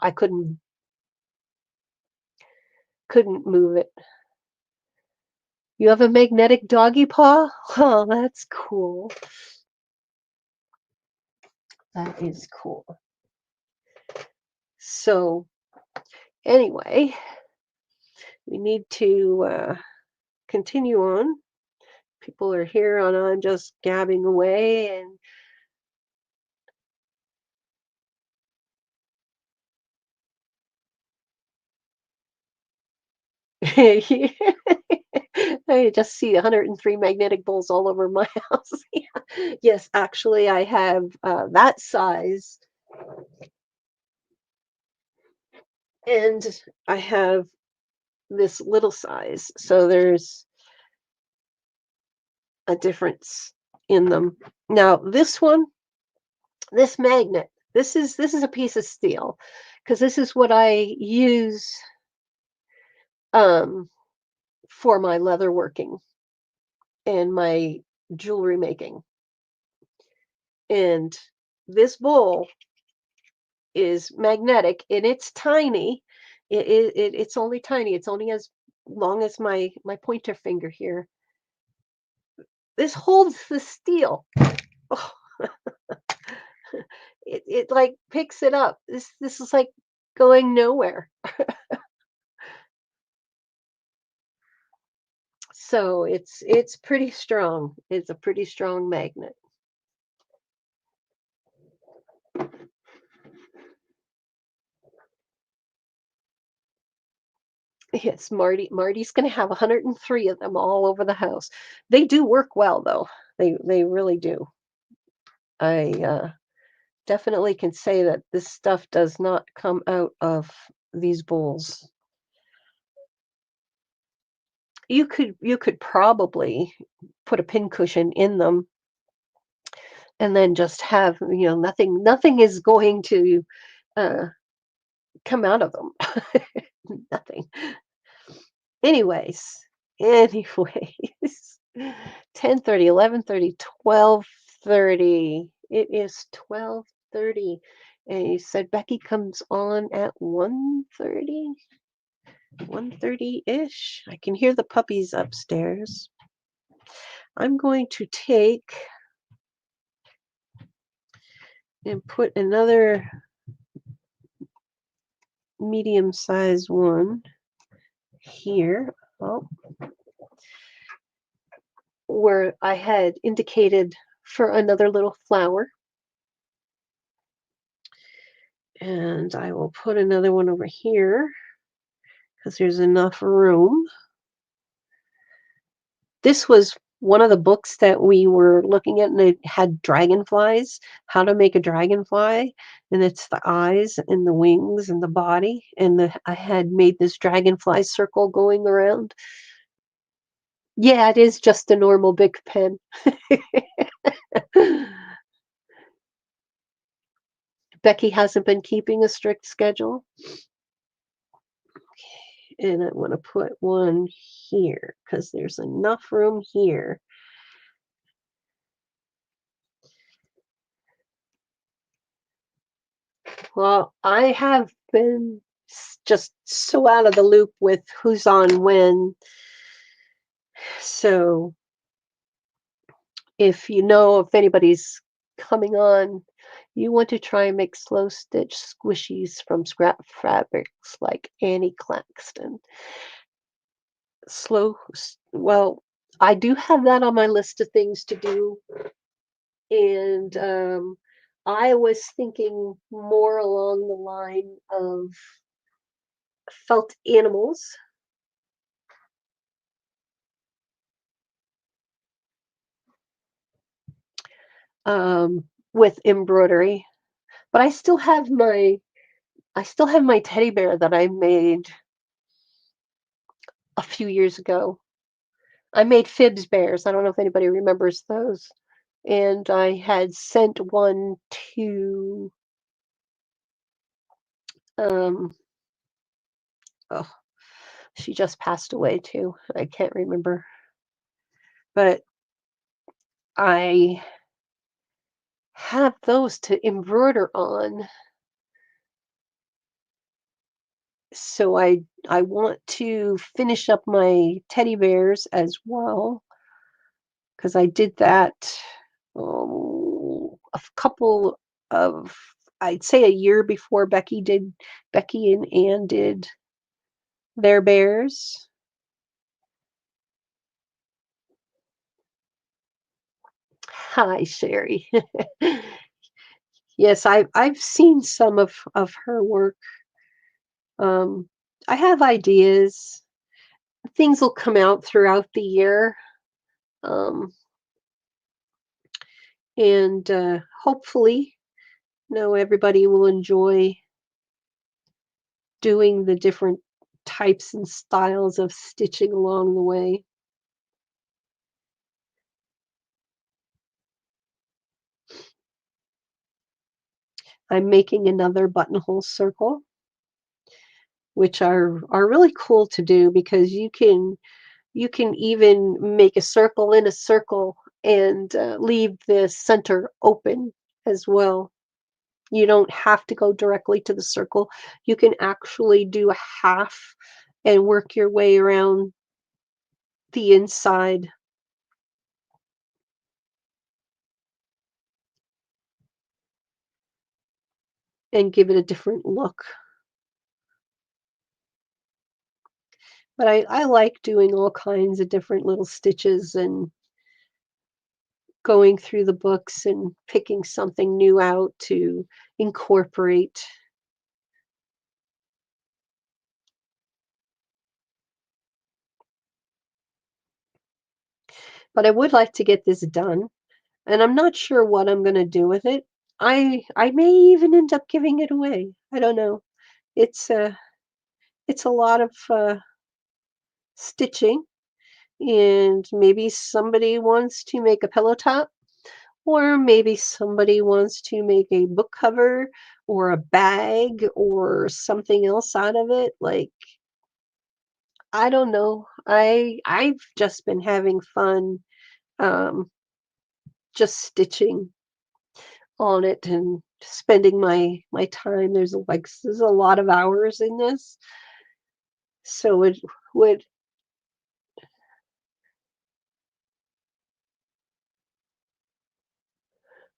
I couldn't move it. You have a magnetic doggy paw? Oh, that's cool. That is cool. So anyway, we need to continue on. People are here and I'm just gabbing away and I just see 103 magnetic bowls all over my house. Yeah. Yes, actually, I have that size, and I have this little size. So there's a difference in them. Now, this magnet, this is a piece of steel because this is what I use um, for my leather working and my jewelry making. And this bowl is magnetic and it's tiny. It's only tiny. It's only as long as my pointer finger here. This holds the steel. Oh, it like picks it up. This is like going nowhere. So it's pretty strong. It's a pretty strong magnet. Yes, Marty's going to have 103 of them all over the house. They do work well though. They really do. I definitely can say that this stuff does not come out of these bowls. You could probably put a pincushion in them and then just have, nothing is going to uh, come out of them. Nothing. Anyways, anyways. 10:30, 11:30, 12:30. It is 12:30. And you said Becky comes on at 1:30? 1:30-ish. I can hear the puppies upstairs. I'm going to take and put another medium-sized one here. Oh, where I had indicated for another little flower. And I will put another one over here because there's enough room. This was one of the books that we were looking at, and it had dragonflies, how to make a dragonfly, and it's the eyes and the wings and the body, and I had made this dragonfly circle going around. Yeah, it is just a normal big pen. Becky hasn't been keeping a strict schedule. And I want to put one here because there's enough room here. Well, I have been just so out of the loop with who's on when. So if anybody's coming on, you want to try and make slow stitch squishies from scrap fabrics like Annie Claxton. Well, I do have that on my list of things to do. And I was thinking more along the line of felt animals. With embroidery, but I still have my teddy bear that I made a few years ago. I made Fibs bears. I don't know if anybody remembers those. And I had sent one to oh, she just passed away too. I can't remember. But I have those to embroider on. So I want to finish up my teddy bears as well because I did that a couple of, I'd say, a year before Becky and Ann did their bears. Hi, Sherry. Yes, I've seen some of her work. I have ideas. Things will come out throughout the year. And hopefully, everybody will enjoy doing the different types and styles of stitching along the way. I'm making another buttonhole circle, which are really cool to do because you can even make a circle in a circle and leave the center open as well. You don't have to go directly to the circle. You can actually do a half and work your way around the inside. And give it a different look. But I like doing all kinds of different little stitches and going through the books and picking something new out to incorporate. But I would like to get this done, and I'm not sure what I'm going to do with it. I may even end up giving it away. I don't know. It's it's a lot of stitching, and maybe somebody wants to make a pillow top, or maybe somebody wants to make a book cover or a bag or something else out of it. Like, I don't know. I've just been having fun um just stitching on it and spending my time. There's a lot of hours in this. So it would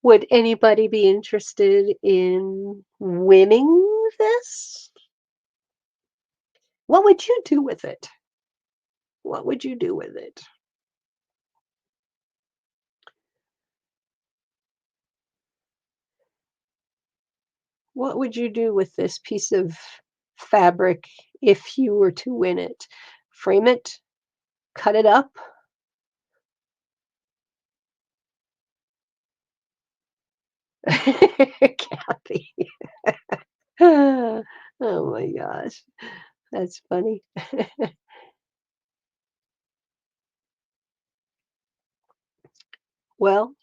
would anybody be interested in winning this? What would you do with it? What would you do with it? What would you do with this piece of fabric if you were to win it? Frame it? Cut it up? Kathy. Oh my gosh. That's funny. Well,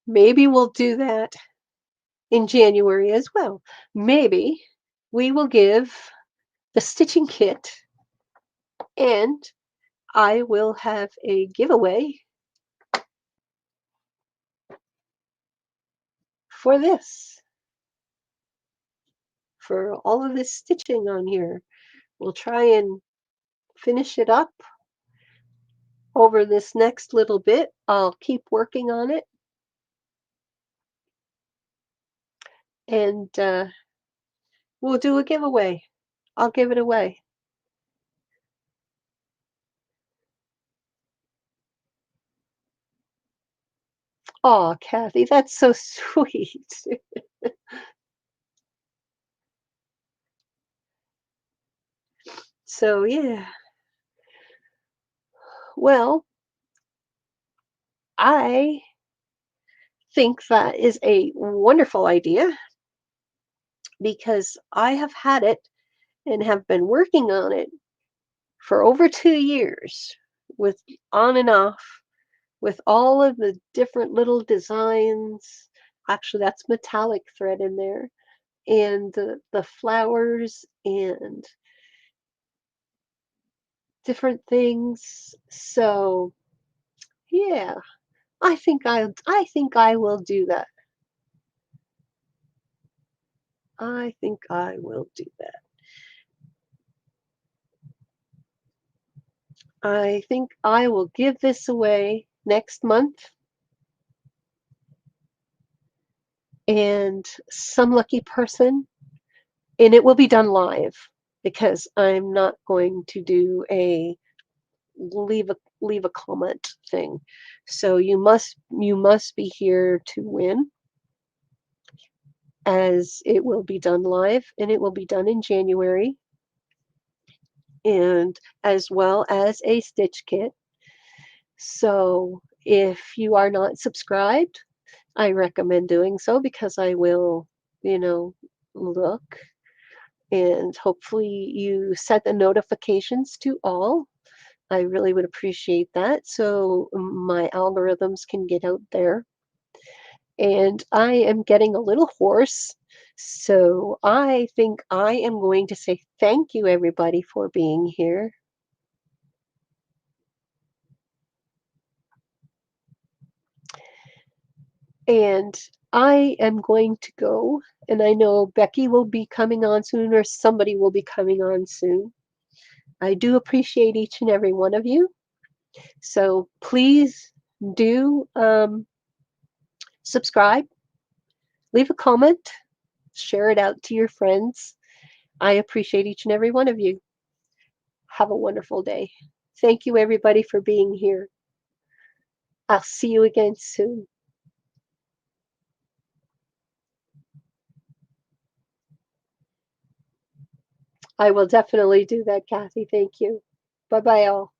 maybe we'll do that in January as well. Maybe we will give the stitching kit and I will have a giveaway for this, for all of this stitching on here. We'll try and finish it up over this next little bit. I'll keep working on it and we'll do a giveaway. I'll give it away. Oh, Kathy, that's so sweet. So, yeah. Well, I think that is a wonderful idea because I have had it and have been working on it for over 2 years with on and off with all of the different little designs. Actually, that's metallic thread in there and the flowers and different things. So, yeah, I think I will do that. I think I will do that. I think I will give this away next month, and some lucky person, and it will be done live because I'm not going to do a leave a comment thing. So you must be here to win, as it will be done live and it will be done in January, and as well as a stitch kit. So if you are not subscribed, I recommend doing so because I will, you know, look and hopefully you set the notifications to all. I really would appreciate that so my algorithms can get out there. And I am getting a little hoarse, so I think I am going to say thank you, everybody, for being here. And I am going to go, and I know Becky will be coming on soon, or somebody will be coming on soon. I do appreciate each and every one of you. So please do subscribe, leave a comment, share it out to your friends. I appreciate each and every one of you. Have a wonderful day. Thank you, everybody, for being here. I'll see you again soon. I will definitely do that, Kathy. Thank you. Bye-bye, all.